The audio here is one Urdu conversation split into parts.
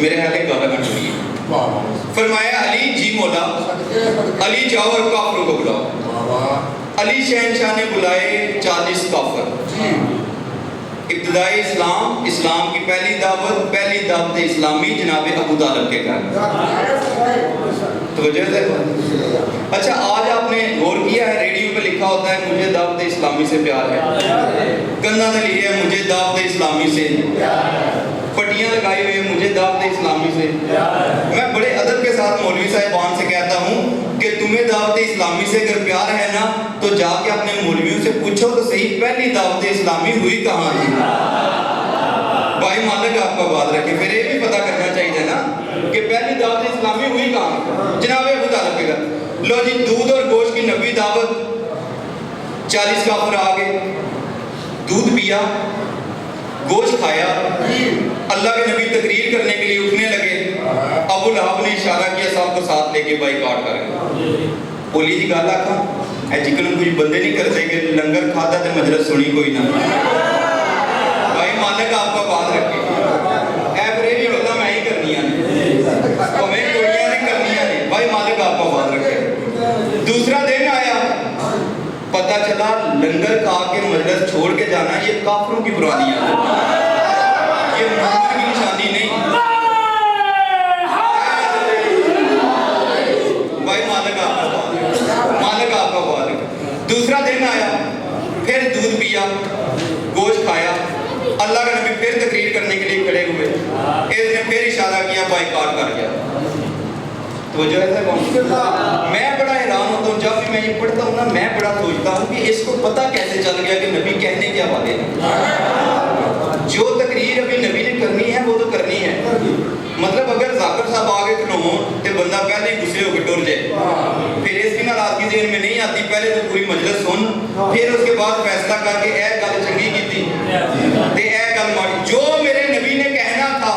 میرے خیال ہے گالا گھنٹ ہوئی ہے. فرمایا علی جی مولا, علی جاؤ اور کافروں کو بلاؤ. علی شہنشاہ نے بلائے 40 کافر. ابتدائی اسلام کی پہلی دعوت اسلامی جناب ابو طالب کے گھر. توجہ ہے. اچھا آج آپ نے غور کیا ہے ریڈیو پہ لکھا ہوتا ہے مجھے دعوت اسلامی سے پیار ہے, کندھا نے لکھا ہے مجھے دعوت اسلامی سے, پٹیاں لگائی ہوئی ہیں مجھے دعوت اسلامی سے. میں بڑے ادب کے ساتھ مولوی صاحبان سے کہتا ہوں کہ تمہیں دعوت اسلامی سے اگر پیار ہے نا تو جا کے اپنے مولویوں سے پوچھو تو صحیح پہلی دعوت اسلامی ہوئی کہاں تھی. بھائی مالک آپ کا بات رکھے, پھر یہ بھی پتہ کرنا چاہیے نا کہ پہلی دعوت اسلامی ہوئی کہاں. جناب ابو طالب کے گھر. لو جی دودھ اور گوشت کی نبی دعوت, 40 کافر آ گئے, دودھ پیا, گوشت کھایا. اللہ کے نبی تقریر کرنے کے لیے اٹھنے لگے. ابو لہب نے اشارہ کیا صاحب کو ساتھ لے کے بائیکاٹ کریں. بولی جی گالا کھا اے جکن کچھ بندے نہیں کرتے کہ لنگر کھاتا تے مجلس سنی کوئی نہ. بھائی مالک آپ کا بات رکھے. اے برے بھی گلا میں ہی کرنی ہے, ہمیں کوڑیاں نہیں کرنی ہے. بھائی مالک آپ کا بات رکھے. دوسرا دن آیا, پتہ چلا لنگر کھا کے مجلس چھوڑ کے جانا یہ کافروں کی پرانی عادت ہے, یہ مومن کی نشانی نہیں. بھائی مالک آپ کا بات. دوسرا دن آیا, پھر دودھ پیا, گوشت کھایا. اللہ کا نبی پھر تقریر کرنے کے لیے کھڑے ہوئے. اس نے پھر اشارہ کیا, بائیکاٹ کر گیا. تو جو ہے میں بڑا حیران ہوتا ہوں جب بھی میں یہ پڑھتا ہوں نا, میں بڑا سوچتا ہوں کہ اس کو پتہ کیسے چل گیا کہ نبی کہنے کیا والے ہیں. جو تقریر ابھی نبی نے کرنی ہے وہ تو کرنی ہے. مطلب اگر ذاکر صاحب آگے کھلو تو بندہ پہلے ہی غصے ہو کے ٹر جائے, پھر اس کی ناراضگی ذہن میں نہیں آتی. پہلے تو پوری مجلس سن, پھر اس کے بعد فیصلہ کر کے اے گل چنگی کی تھی تے اے گل ماڑی. جو میرے نبی نے کہنا تھا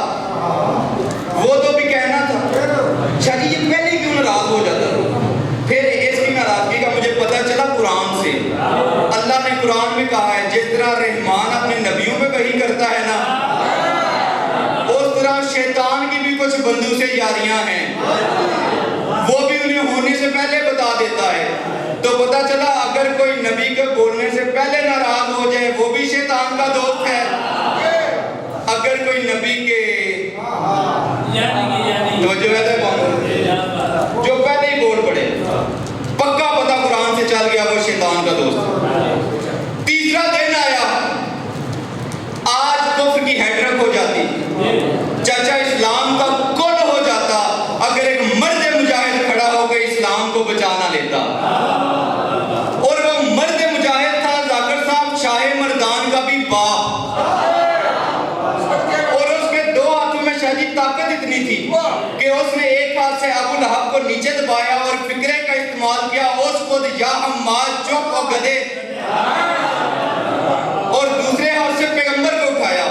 وہ تو بھی کہنا تھا. اچھا جی یہ پہلے کیوں ناراض ہو جاتا تھا؟ پھر اس کی ناراضگی کا مجھے پتہ چلا قرآن سے. اللہ نے قرآن میں کہا ہے جس طرح رحمان اپنے نبیوں پہ وحی کرتا ہے نا, اس طرح شیطان کی بھی کچھ بندوں سے یاریاں ہیں, وہ بھی انہیں ہونے سے پہلے بتا دیتا ہے. تو پتہ چلا اگر کوئی نبی کے بولنے سے پہلے ناراض ہو جائے وہ بھی شیطان کا دوست ہے. اگر کوئی نبی کے توجہ ہے جو پہلے ہی بول پڑے, پکا پتہ قرآن سے چل گیا وہ شیطان کا دوست. تیسرا دن آیا, آج کفر کی ہیڈرک ہو جاتی, چاچا اسلام کا کل ہو جاتا اگر ایک مرد مجاہد کھڑا ہو کے اسلام کو بچانا لیتا. اور وہ مرد مجاہد تھا ذاکر صاحب شاہ مردان کا بھی باپ, اور اس کے 2 ہاتھوں میں شاہی طاقت اتنی تھی کہ اس نے ایک ہاتھ سے ابو لہب کو نیچے دبایا اور فکرے کا استعمال کیا, اس کو یا حماد چپ اور گدھے, اور دوسرے ہاتھ سے پیغمبر کو اٹھایا.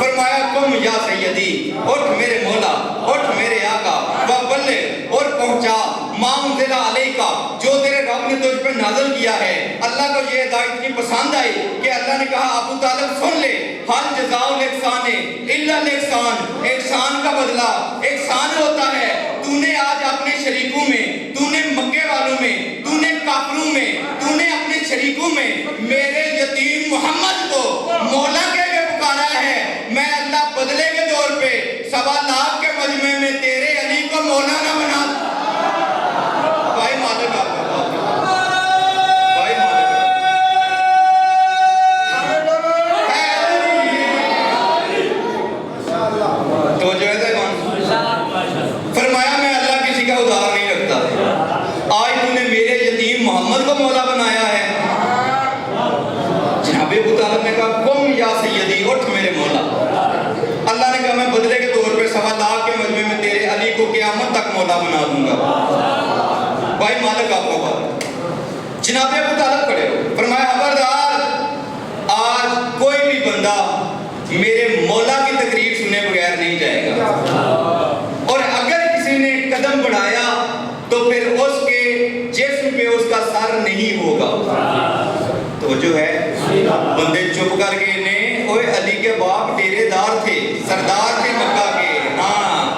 فرمایا کم یا سیدی, اٹھ میرے مولا, اٹھ میرے آقا, وبلغ اور پہنچا ما انزل علیکا, جو تیرے رب نے تجھ پہ نازل کیا ہے. اللہ کو یہ ہدایت اتنی پسند آئی کہ اللہ نے کہا ابو طالب سن لے, حل جزاء الاحسان الا الاحسان, احسان کا بدلہ احسان ہوتا ہے. تو نے آج اپنے شریکوں میں, تو نے مکے والوں میں, تو نے کافروں میں, تو نے اپنے شریکوں میں میرے یتیم محمد کو مولا کہہ کے پکارا ہے. میں اللہ بدلے کے دور پہ 1.25 لاکھ کے مجمع میں تیرے علی کو مولا نہ بنا. بھائی مالک آپ کا بات, بھائی مالک تو جو ہے فرمایا میں اللہ کسی کا ادھار نہیں رکھتا. آج تو نے میرے یتیم محمد کو مولا بنایا ہے. جناب ابو طالب نے کہا کم یا سیدی, اٹھ میرے مولا. اللہ نے کہا میں بدلے کے طور پہ 1.25 لاکھ کے مجمع میں تیرے علی کو قیامت تک مولا بنا دوں گا. بھائی مالک آپ کو بات. جناب ابو طالب کھڑے ہو, فرمایا خبردار, آج کوئی بھی بندہ میرے مولا کی تقریر سنے بغیر نہیں جائے گا, اور اگر کسی نے قدم بڑھایا تو پھر اس کے جسم پہ اس کا سر نہیں ہوگا. تو جو ہے بندے چپ کر کے نے, اوے علی کے باپ ڈیرے دار تھے, سردار تھے مکہ کے, ہاں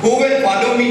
Who will follow me?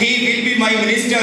he will be my minister।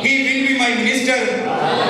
he will be my minister,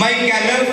my caliph,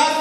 10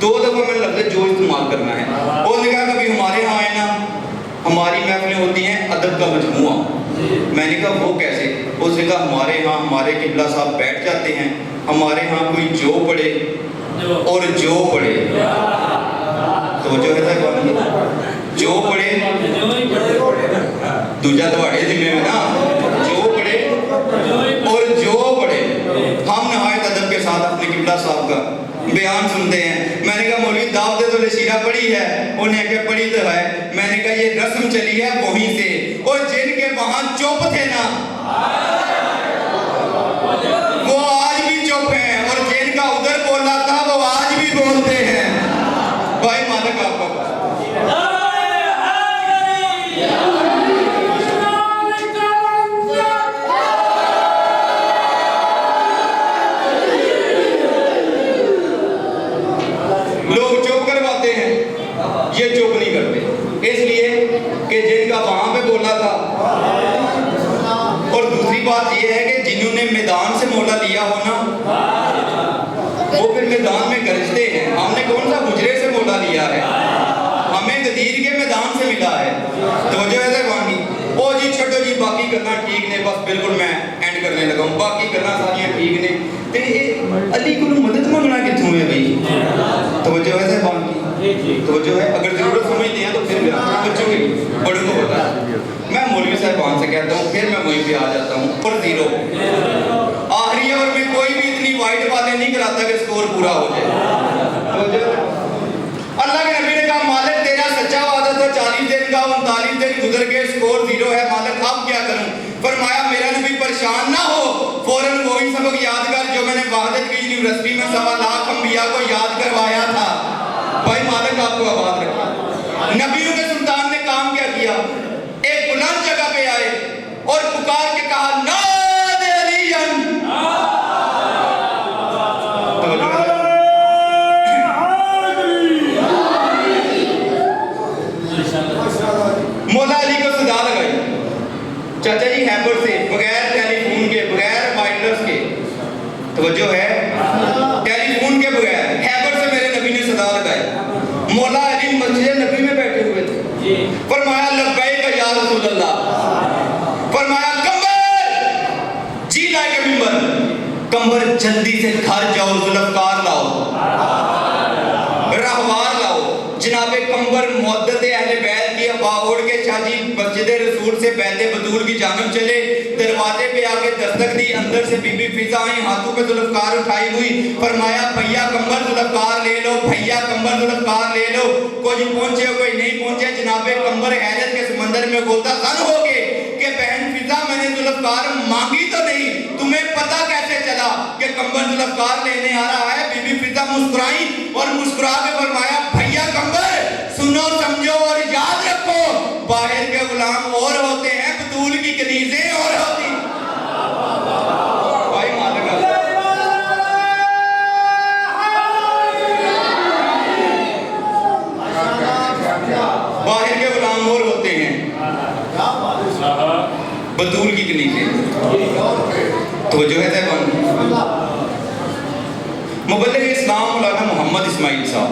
2 دفعہ میں لفظ جو استعمال کرنا ہے. اور نے کہا کبھی ہمارے ہاں آئے نا ہماری محفلیں ہوتی ہیں ادب کا مجموعہ. میں نے کہا وہ کیسے؟ اس نے کہا ہمارے ہاں ہمارے قبلہ صاحب بیٹھ جاتے ہیں, ہمارے ہاں کوئی جو پڑھے اور جو پڑھے تو جو ہے جو پڑھے دوجا دوڑے ذمہ میں نا جو پڑھے اور جو پڑھے. ہم نہایت ادب کے ساتھ اپنے قبلہ صاحب کا بیان سنتے ہیں. میں نے کہا مولوی دعوت تو لشیرہ پڑھی ہے؟ انہوں نے کہا پڑھی تو ہے. میں نے کہا یہ رسم چلی ہے وہیں سے, اور جن کے وہاں چپ تھے نا وہ آج بھی چپ ہیں, اور جن کا ادھر بولا تھا وہ آج بھی بولتے ہیں. بھائی مالک آپ کا یہ چپ نہیں کرتے, اس لیے کہ جن کا وہاں پہ بولا تھا. اور دوسری بات یہ ہے کہ جنہوں نے میدان سے مولا لیا ہو نا وہ پھر میدان میں گرجتے ہیں. ہم نے کون سا حجرے سے مولا لیا ہے, ہمیں غدیر کے میدان سے ملا ہے. توجہ ہے مانگی او جی چھٹو جی باقی کرنا ٹھیک نے, بس بالکل میں اینڈ کرنے لگا ہوں, باقی کرنا ساریاں ٹھیک نے. تے علی کو مدد منگنا کتوں ہے بھائی؟ توجہ ہے مانگی توجہ ہے. اگر ضرورت سمجھتے ہیں تو پھر بچوں کے بڑوں کو بتا. میں مولوی صاحبان سے کہتا ہوں پھر میں وہیں پہ آ جاتا ہوں پر 0 آخری اوور میں کوئی بھی اتنی وائٹ باتیں نہیں کراتا کہ سکور پورا ہو جائے. اللہ کے نبی نے کہا مالک تیرا سچا وعدہ تھا 40 دن کا, 39 دن گزر گئے, سکور 0 ہے. مالک اب کیا کروں؟ فرمایا میرا نبی پریشان نہ ہو, فوراً وہی سبق یاد کر جو میں نے وحدت کی یونیورسٹی میں 1.25 لاکھ انبیاء کو یاد کروایا تھا. بھائی مالک آپ کو آباد رکھا. نبیوں کے سلطان نے کام کیا کیا؟ ایک بلند جگہ پہ آئے اور پکار کے کہا ناد علی. مولا علی کو صدا لگائی چاچا جی ہیمبر سے, بغیر ٹیلی فون کے, بغیر وائرلیس کے. توجہ ہے ٹیلی فون کے بغیر ہیمبر سے میرے نبی نے صدا لگائی. مولا علی مسجد نبی میں بیٹھے ہوئے تھے. فرمایا لبیک یا رسول اللہ. فرمایا کمبر جی لائے کے ممبر, کمبر جلدی سے گھر جاؤ, ذوالفقار لاؤ, راہوار لاؤ. جناب کمبر معدت اہل بیت کی ابا اڑ کے شاجی مسجد رسول سے بیت بطول کی جانب چلے. دروازے پہ آ کے دستک دی, اندر سے بی بی فضا آئی, ہاتھوں پہ ذوالفقار اٹھائی ہوئی. فرمایا بھیا کمبر ذوالفقار لے لو, بھیا کمبر ذوالفقار لے لو. کوئی پہنچے کوئی نہیں پہنچے. جناب کمبر حیرت کے سمندر میں غوطہ زن ہو گئے کہ بہن فضا میں نے ذوالفقار مانگی تو نہیں, تمہیں پتہ کیسے چلا کہ کمبر ذوالفقار لینے آ رہا ہے؟ بی بی فضا مسکرائی اور مسکرا کے فرمایا بھیا کمبر سنو سمجھو اور یاد رکھو, باہر کے غلام اور ہوتے ہیں, بطول کی کنیزیں اور ہوتی. بھائی مالک باہر کے غلام اور ہوتے ہیں, بطول کی کنیزیں. توجہ ہے صاحب. مبلغ اسلام مولانا محمد اسماعیل صاحب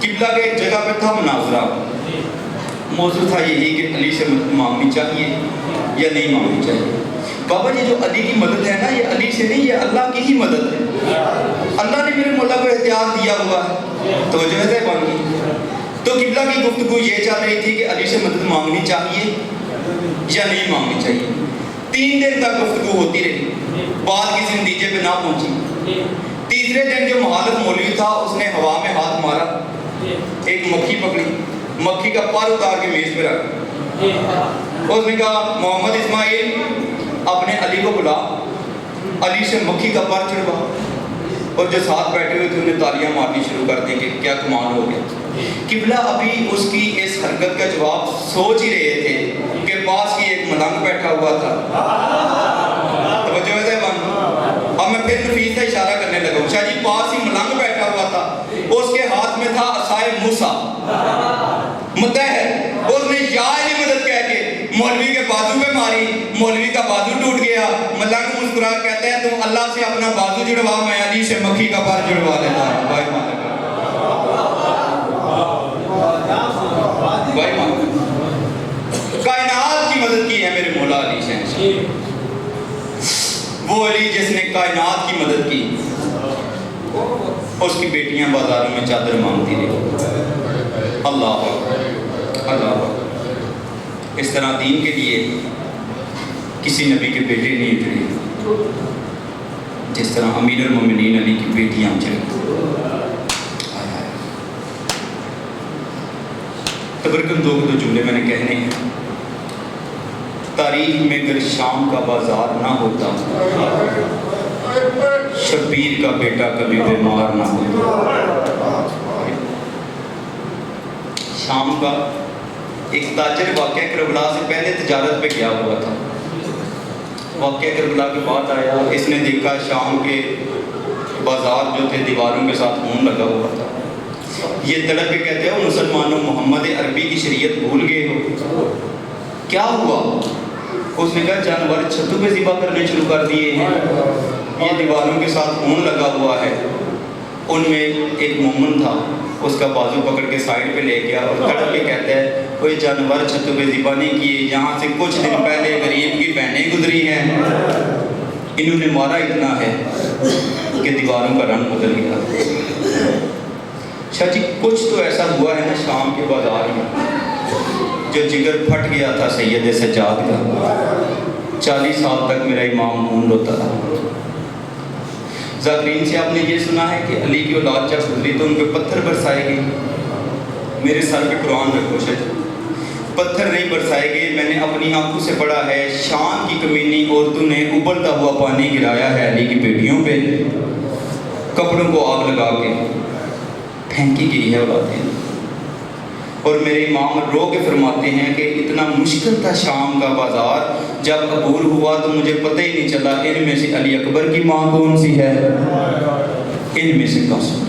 قبلہ کے جگہ پہ تھا مناظرہ. موضوع تھا یہی کہ علی سے مدد مانگنی چاہیے یا نہیں مانگنی چاہیے. بابا جی جو علی کی مدد ہے نا یہ علی سے نہیں, یہ اللہ کی ہی مدد ہے. اللہ نے میرے مولا کو اختیار دیا ہوا ہے. توجہ ہے صاحب. تو قبلہ کی گفتگو یہ چل رہی تھی کہ علی سے مدد مانگنی چاہیے یا نہیں مانگنی چاہیے. 3 دن تک گفتگو ہوتی رہی, بات کسی نتیجے پہ نہ پہنچی. تیسرے دن جو مخالف مولوی تھا اس نے ہوا میں ہاتھ مارا, ایک مکھی پکڑی, مکھی کا پر اتار کے میز پہ رکھ. اس نے کہا محمد اسماعیل اپنے علی کو بلا, علی سے مکھی کا پر چڑھوا. اور جو ساتھ بیٹھے ہوئے تھے انہیں تالیاں مارنی شروع کر دیں کہ کیا کمال ہو گیا. قبلہ ابھی اس کی اس حرکت کا جواب سوچ ہی رہے تھے کہ پاس ہی ایک ملنگ بیٹھا ہوا تھا. توجہ ہے صاحب. اب میں پھر نفیس سے اشارہ کرنے لگا ہوں. شاہ جی پاس ہی ملنگ بیٹھا ہوا تھا, اس کے ہاتھ میں تھا عصائے موسیٰ متحر. اس نے یا علی مدد کہہ کے مولوی کے بازو پہ ماری, مولوی کا بازو ٹوٹ گیا. ملنگ مسکرا کہتے ہیں تم اللہ سے اپنا بازو جڑوا، میں علی سے مکھی کا پر جڑوا لیتا ہوں۔ بھائی کائنات کی مدد کی ہے میرے مولا علی شہنشاہ، وہ علی جس نے کائنات کی مدد کی، اس کی بیٹیاں بازاروں میں چادر مانگتی رہی۔ اللہ اللہ، اس طرح دین کے لیے کسی نبی کے بیٹے نہیں اجڑے جس طرح امیر المومنین علی کی بیٹیاں اجڑی۔ تبرکن دو جملے میں نے کہنے ہیں۔ تاریخ میں اگر شام کا بازار نہ ہوتا، شبیر کا بیٹا کبھی بیمار نہ ہوتا۔ شام کا ایک تاجر واقعہ کربلا سے پہلے تجارت پہ گیا ہوا تھا، واقعہ کربلا کے بعد آیا، اس نے دیکھا شام کے بازار جو تھے دیواروں کے ساتھ خون لگا ہوا تھا۔ یہ تڑپ کے کہتے ہو مسلمانوں محمد عربی کی شریعت بھول گئے ہو، کیا ہوا؟ اس نے کہا جانور چھتوں پہ ذبح کرنے شروع کر دیے ہیں، یہ دیواروں کے ساتھ خون لگا ہوا ہے۔ ان میں ایک مومن تھا، اس کا بازو پکڑ کے سائڈ پہ لے گیا اور تڑپ کے کہتا ہے کوئی جانور چھتوں پہ ذبح نہیں کیے، یہاں سے کچھ دن پہلے غریب کی بہنیں گزری ہیں، انہوں نے مارا اتنا ہے کہ دیواروں کا رنگ بدل گیا۔ شاہ جی کچھ تو ایسا ہوا ہے نا شام کے بازار میں جو جگر پھٹ گیا تھا سید سجاد کا، 40 سال تک میرا امام خون روتا رہا۔ ذاکرین سے آپ نے یہ سنا ہے کہ علی کی اولاد جب گزری تو ان پہ پتھر برسائے گئے، میرے سر پہ قرآن رکھو شاہ جی، پتھر نہیں برسائے گئے، میں نے اپنی آنکھوں سے پڑھا ہے شام کی کمینی عورتوں نے ابلتا ہوا پانی گرایا ہے علی کی بیٹیوں پہ، کپڑوں کو آگ لگا کے پھینکی گئی ہے اولادیں۔ اور میرے امام رو کے فرماتے ہیں کہ اتنا مشکل تھا شام کا بازار، جب عبور ہوا تو مجھے پتہ ہی نہیں چلا ان میں سے علی اکبر کی ماں کون سی ہے، ان میں سے قاسم۔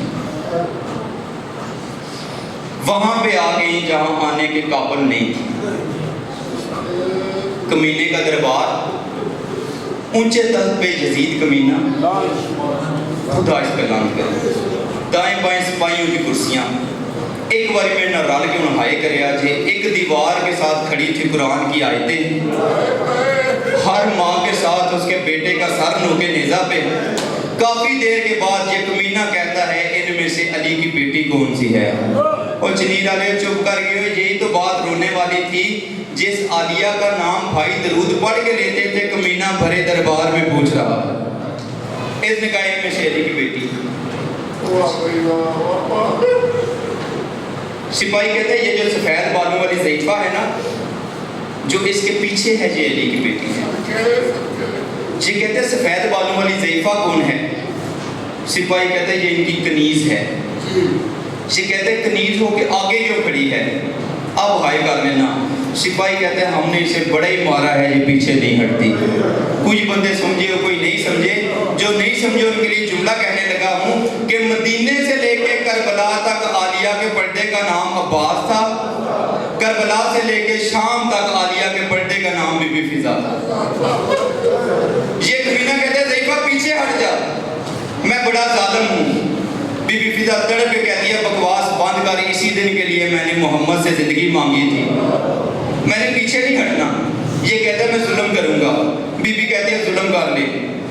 وہاں پہ آ گئی جہاں آنے کے قابل نہیں تھی، کمینے کا دربار، اونچے تخت پہ یزید کمینہ، خدا اس کا لعنت کرے، دائیں بائیں سپاہیوں کی کرسیاں، ایک باری میں نہ رال کے انہائے کرے آجے، ایک دیوار کے ساتھ کھڑی تھی قرآن کی آیتیں، ہر ماں کے ساتھ اس کے بیٹے کا سر نوکے نیزہ پہ۔ کافی دیر کے بعد یہ کمینہ کہتا ہے ان میں سے علی کی بیٹی کون سی ہے، اور چنیر علیہ چپ کر گئے۔ یہی تو بات رونے والی تھی، جس عالیہ کا نام بھائی درود پڑھ کے لیتے تھے کمینہ بھرے دربار میں پوچھ رہا، اس نے کہا ان میں سے علی کی بیٹی۔ سپاہی کہتے ہیں یہ جو سفید بالوں والی ضعیفہ ہے نا، جو اس کے پیچھے ہے یہ علی کی بیٹی ہے۔ یہ کہتے ہیں سفید بالوں والی ضعیفہ کون ہے؟ سپاہی کہتے ہیں یہ ان کی کنیز ہے۔ یہ کہتے ہیں کنیز ہو کے آگے کیوں کھڑی ہے، اب ہائی کر لینا۔ سپاہی کہتے ہیں ہم نے اسے بڑا ہی مارا ہے، یہ پیچھے نہیں ہٹتی۔ کچھ بندے سمجھے اور کوئی نہیں سمجھے، جو نہیں سمجھے ان کے لیے جملہ کہنے لگا ہوں کہ مدینے سے لے کے کربلا تک عالیہ کے پردے کا نام عباس تھا، کربلا سے لے کے شام تک عالیہ کے پردے کا نام بی بی فضا تھا۔ یہ کمینہ کہتے ہیں ضعیفہ پیچھے ہٹ جا، میں بڑا ظالم ہوں۔ بی بی فضا تڑپ کے کہتی ہے بکواس بند کر، اسی دن کے لیے میں نے محمد سے زندگی مانگی تھی، میں نے پیچھے نہیں ہٹنا۔ یہ کہتا ہے میں ظلم کروں گا، بی بی کہتی ہے ظلم کر لے،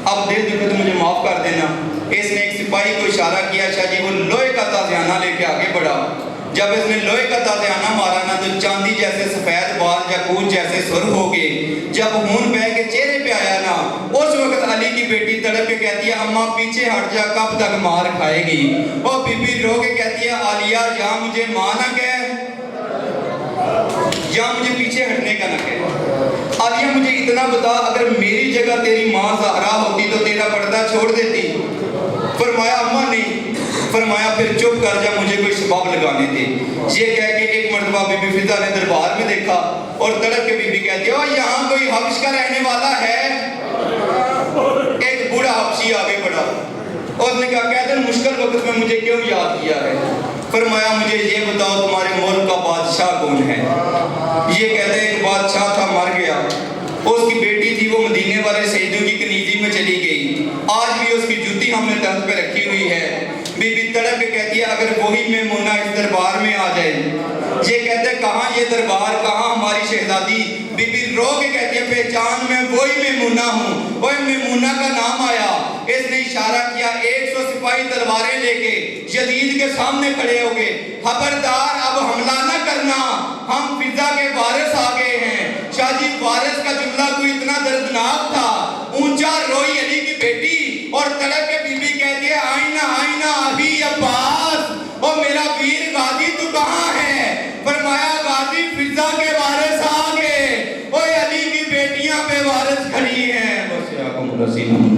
اب دل دکھے تو مجھے معاف کر دینا۔ اس نے ایک سپاہی کو اشارہ کیا، شاہ جی وہ لوہے کا تازیانہ لے کے آگے بڑھا۔ جب اس نے لوہے کا تازیانہ مارا نا تو چاندی جیسے سفید بال یاقوت جیسے سرخ ہو گئے۔ جب خون بہہ کے چہرے پہ آیا نا، اس وقت علی کی بیٹی تڑپ کے کہتی ہے اماں پیچھے ہٹ جا، کب تک مار کھائے گی؟ اور بی بی رو کے کہتی ہے عالیہ یا مجھے ماں نہ کہہ یا مجھے پیچھے ہٹنے کا نہ کہہ۔ عالیہ مجھے اتنا بتا، اگر میری جگہ تیری ماں زہرا ہوتی تو تیرا پردہ چھوڑ دیتی؟ فرمایا اماں نہیں۔ فرمایا پھر چپ کر جا، مجھے کوئی سبب لگانے تھے۔ یہ کہہ کے ایک مرتبہ بی بی فضا نے دربار میں دیکھا اور تڑپ کے بی بی کہتی ہے یہاں کوئی حبش کا رہنے والا ہے؟ ایک بوڑھا حبشی آگے بڑھا، اس نے کہا قیدر مشکل وقت میں مجھے کیوں یاد کیا ہے؟ فرمایا مجھے یہ بتاؤ تمہارے ملک کا بادشاہ کون ہے؟ یہ کہتے ہیں ایک بادشاہ تھا مر گیا، اس کی بیٹی تھی وہ مدینے والے سیدوں کی کنیزی میں چلی بیٹی ہم نے تخت پہ رکھی ہوئی ہے. بی بی تڑپ کے کہتی ہے اگر وہی میمونہ اس دربار میں آ جائے. یہ کہتے ہیں کہاں یہ دربار, کہاں ہماری شہزادی. بی بی رو کے کہتی ہے پہچان میں وہی میمونہ ہوں. وہ میمونہ کا نام آیا. اس نے اشارہ کیا, 100 سپاہی تلواریں لے کے یزید کے سامنے کھڑے ہو گئے. خبردار اب حملہ نہ کرنا, ہم فضا کے وارث آ گئے ہیں. شاہ جی وارث کا جملہ کوئی اتنا دردناک تھا. اونچا روئی علی کی بیٹی اور تڑپ کے بی بی کہتی ہے آئینہ آئینہ ابھی عباس, او میرا ویر غازی تو کہاں ہے؟ فرمایا غازی فضا کے وارث آ گئے, اوے علی کی بیٹیاں بے وارث کھڑی ہیں. بس یا کم رسیم.